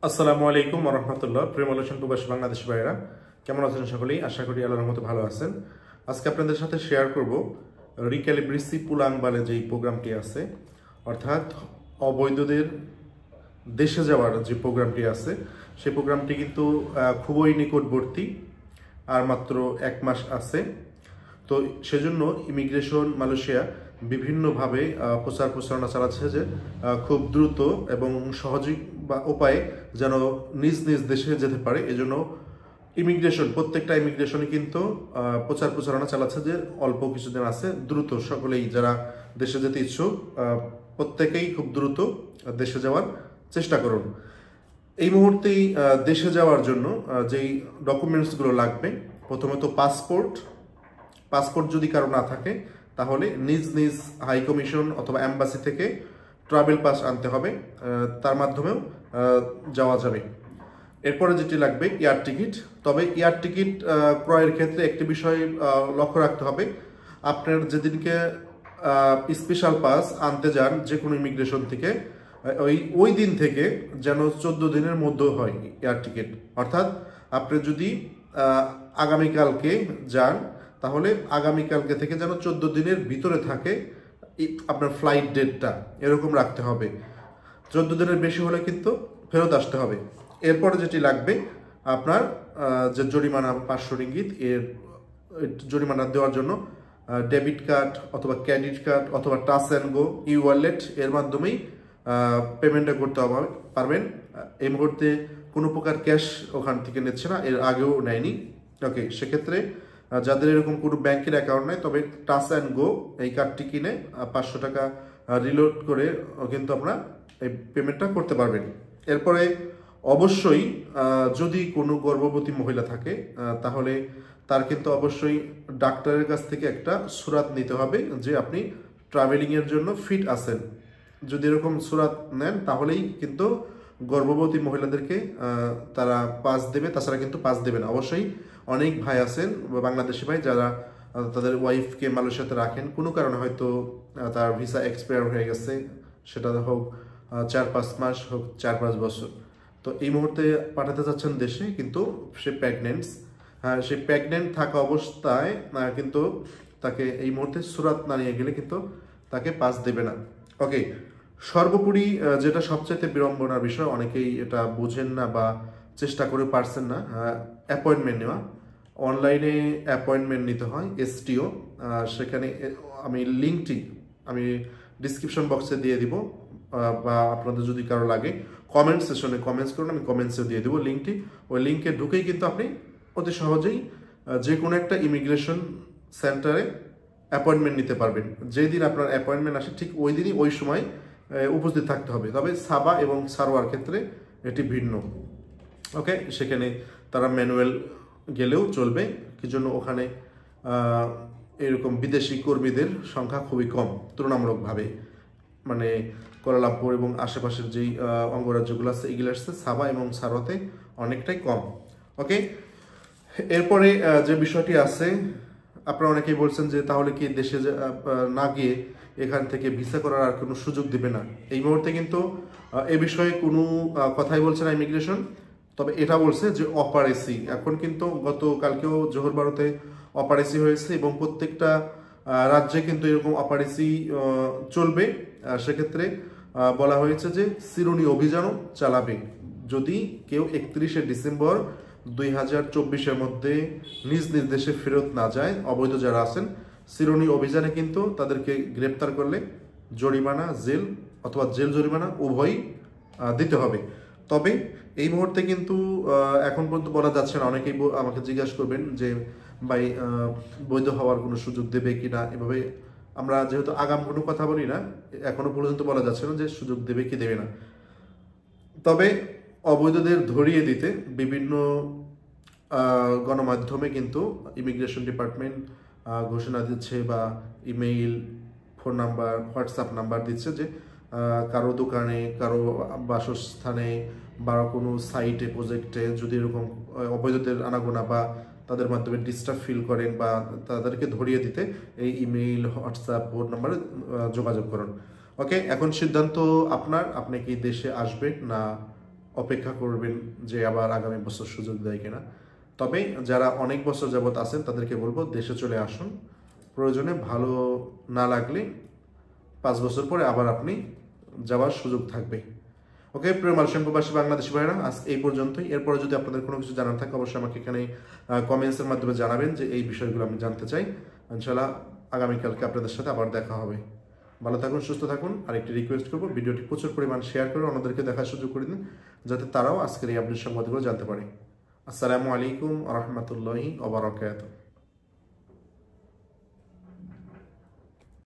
আসসালামু আলাইকুম ওয়া রাহমাতুল্লাহ। প্রেমলোচন প্রবাসী বাংলাদেশী ভাইয়েরা কেমন আছেন? সকলেই আশা করি আল্লাহর মতো ভালো আছেন। আজকে আপনাদের সাথে শেয়ার করব রিক্যালিব্রেসি পুলাং বালে যেই প্রোগ্রামটি আছে, অর্থাৎ অবৈধদের দেশে যাওয়ার যে প্রোগ্রামটি আছে, সেই প্রোগ্রামটি কিন্তু খুবই নিকটবর্তী, আর মাত্র 1 মাস আছে। তো সেজন্য ইমিগ্রেশন মালয়েশিয়া বিভিন্নভাবে প্রচার প্রচারণা চালাচ্ছে যে খুব দ্রুত এবং সহজে বা উপায়ে যেন নিজ নিজ দেশে যেতে পারে। এজন্য প্রত্যেকটা ইমিগ্রেশনে কিন্তু প্রচার প্রচারণা চালাচ্ছে যে অল্প কিছুদিন আছে, দ্রুত সকলেই যারা দেশে যেতে ইচ্ছুক প্রত্যেকেই খুব দ্রুত দেশে যাওয়ার চেষ্টা করুন। এই মুহূর্তেই দেশে যাওয়ার জন্য যেই ডকুমেন্টসগুলো লাগবে, প্রথমত পাসপোর্ট যদি কারো না থাকে তাহলে নিজ নিজ হাই কমিশন অথবা অ্যাম্বাসি থেকে ট্রাভেল পাস আনতে হবে, তার মাধ্যমেও যাওয়া যাবে। এরপরে যেটি লাগবে এয়ার টিকিট। তবে এয়ার টিকিট ক্রয়ের ক্ষেত্রে একটি বিষয় লক্ষ্য রাখতে হবে, আপনার যেদিনকে স্পেশাল পাস আনতে যান যে কোনো ইমিগ্রেশন থেকে, ওই দিন থেকে যেন 14 দিনের মধ্যে হয় এয়ার টিকিট। অর্থাৎ আপনি যদি আগামীকালকে যান তাহলে আগামীকালকে থেকে যেন 14 দিনের ভিতরে থাকে আপনার ফ্লাইট ডেটটা, এরকম রাখতে হবে। 14 দিনের বেশি হলে কিন্তু ফেরত আসতে হবে। এরপরে যেটি লাগবে আপনার যে জরিমানা 500 রিঙ্গিত, এর জরিমানা দেওয়ার জন্য ডেবিট কার্ড অথবা ক্রেডিট কার্ড অথবা touch and go E wallet এর মাধ্যমেই পেমেন্টটা করতে পারবেন। এই মুহূর্তে কোনো প্রকার ক্যাশ ওখান থেকে নিচ্ছে না, এর আগেও নেয়নি। ওকে, সেক্ষেত্রে যাদের এরকম কোনো ব্যাংকের অ্যাকাউন্ট নেই, তবে টাচ অ্যান্ড গো এই কার্ডটি কিনে 500 টাকা রিলোড করে কিন্তু আপনারা এই পেমেন্টটা করতে পারবেন। এরপরে অবশ্যই যদি কোনো গর্ভবতী মহিলা থাকে তাহলে তার কিন্তু অবশ্যই ডাক্তারের কাছ থেকে একটা সুরাত নিতে হবে যে আপনি ট্রাভেলিংয়ের জন্য ফিট আছেন। যদি এরকম সুরাত নেন তাহলেই কিন্তু গর্ভবতী মহিলাদেরকে তারা পাস দেবে, তাছাড়া কিন্তু পাস দেবে না। অবশ্যই অনেক ভাই আছেন বাংলাদেশি ভাই যারা তাদের ওয়াইফকে মালয়েশিয়াতে রাখেন, কোনো কারণে হয়তো তার ভিসা এক্সপায়ার হয়ে গেছে, সেটা হোক 4-5 মাস, হোক 4-5 বছর। তো এই মুহূর্তে পাঠাতে যাচ্ছেন দেশে, কিন্তু সে সেই প্রেগনেন্ট থাকা অবস্থায় কিন্তু তাকে এই মুহূর্তে সুরাত না নিয়ে গেলে কিন্তু তাকে পাস দেবে না। ওকে, সর্বোপরি যেটা সবচাইতে বিড়ম্বনার বিষয়, অনেকেই এটা বুঝেন না বা চেষ্টা করে পারছেন না, অ্যাপয়েন্টমেন্ট নেওয়া। অনলাইনে অ্যাপয়েন্টমেন্ট নিতে হয় এসটিও, সেখানে আমি লিঙ্কটি ডিসক্রিপশন বক্সে দিয়ে দিব, বা আপনাদের যদি কারো লাগে কমেন্ট সেশনে কমেন্টস করুন, আমি কমেন্টসে দিয়ে দেবো লিঙ্কটি। ওই লিঙ্কে ঢুকেই কিন্তু আপনি অতি সহজেই যে কোনো একটা ইমিগ্রেশন সেন্টারে অ্যাপয়েন্টমেন্ট নিতে পারবেন। যেই দিন আপনার অ্যাপয়েন্টমেন্ট আসে ঠিক ওই দিনই ওই সময় উপস্থিত থাকতে হবে। তবে সাবা এবং সারোয়ার ক্ষেত্রে এটি ভিন্ন। ওকে, সেখানে তারা ম্যানুয়াল গেলেও চলবে, কি জন্য ওখানে এরকম বিদেশি কর্মীদের সংখ্যা খুবই কম তুলনামূলকভাবে। মানে কুয়ালালামপুর এবং আশেপাশের যেই অঙ্গরাজ্যগুলো আছে এগুলো আসছে সাবা এবং সারোয়াতে অনেকটাই কম। ওকে, এরপরে যে বিষয়টি আছে, আপনারা অনেকেই বলছেন যে তাহলে কি দেশে না গিয়ে এখান থেকে ভিসা করার আর কোনো সুযোগ দিবে না। এই মুহূর্তে কিন্তু এ বিষয়ে কোনো কথাই বলছে না ইমিগ্রেশন। তবে এটা বলছে যে অপারেসি, এখন কিন্তু গতকালকেও জোহর বারোতে অপারেসি হয়েছে এবং প্রত্যেকটা রাজ্যে কিন্তু এরকম অপারেসি চলবে। সেক্ষেত্রে বলা হয়েছে যে সিরুনি অভিযানও চালাবে। যদি কেউ 31শে ডিসেম্বর 2024-এর মধ্যে নিজ নিজ দেশে ফেরত না যায়, অবৈধ যারা আছেন, সিরুনি অভিযানে কিন্তু তাদেরকে গ্রেপ্তার করলে জরিমানা, জেল অথবা জেল জরিমানা উভয়ই দিতে হবে। তবে এই মুহূর্তে কিন্তু এখন পর্যন্ত বলা যাচ্ছে না। অনেকেই আমাকে জিজ্ঞাসা করবেন যে ভাই বৈধ হওয়ার কোনো সুযোগ দেবে কি না। এভাবে আমরা যেহেতু আগাম কোনো কথা বলি না, এখনো পর্যন্ত বলা যাচ্ছে না যে সুযোগ দেবে কি দেবে না। তবে অবৈধদের ধরিয়ে দিতে বিভিন্ন গণমাধ্যমে কিন্তু ইমিগ্রেশন ডিপার্টমেন্ট ঘোষণা দিচ্ছে, বা email, phone number, WhatsApp number দিচ্ছে যে কারো দোকানে, কারো বাসস্থানে বা কোনো সাইটে, প্রজেক্টে যদি এরকম অবৈধদের আনাগোনা বা তাদের মাধ্যমে ডিস্টার্ব ফিল করেন বা তাদেরকে ধরিয়ে দিতে এই ইমেইল, হোয়াটসঅ্যাপ, ফোন নাম্বারে যোগাযোগ করুন। ওকে, এখন সিদ্ধান্ত আপনার, আপনি কি দেশে আসবেন না অপেক্ষা করবেন যে আবার আগামী বছর সুযোগ দেয় কিনা। তবে যারা অনেক বছর যাবত আছেন তাদেরকে বলবো দেশে চলে আসুন, প্রয়োজনে ভালো না লাগলে 5 বছর পরে আবার আপনি যাওয়ার সুযোগ থাকবে। ওকে প্রিয় মালয়েশিয়ান প্রবাসী বাংলাদেশি ভাইরা, আজ এই পর্যন্তই। এরপরে যদি আপনাদের কোনো কিছু জানার থাকে অবশ্যই আমাকে এখানে কমেন্টসের মাধ্যমে জানাবেন যে এই বিষয়গুলো আমি জানতে চাই। ইনশাআল্লাহ আগামীকালকে আপনাদের সাথে আবার দেখা হবে। ভালো থাকুন, সুস্থ থাকুন। আর একটি রিকোয়েস্ট করবো, ভিডিওটি প্রচুর পরিমাণ শেয়ার করে অন্যদেরকে দেখার সুযোগ করে দিন, যাতে তারাও আজকের এই আপডেট সংবাদগুলো জানতে পারে। আসসালামু আলাইকুম ওয়া রাহমাতুল্লাহি ওয়া বারাকাতুহু।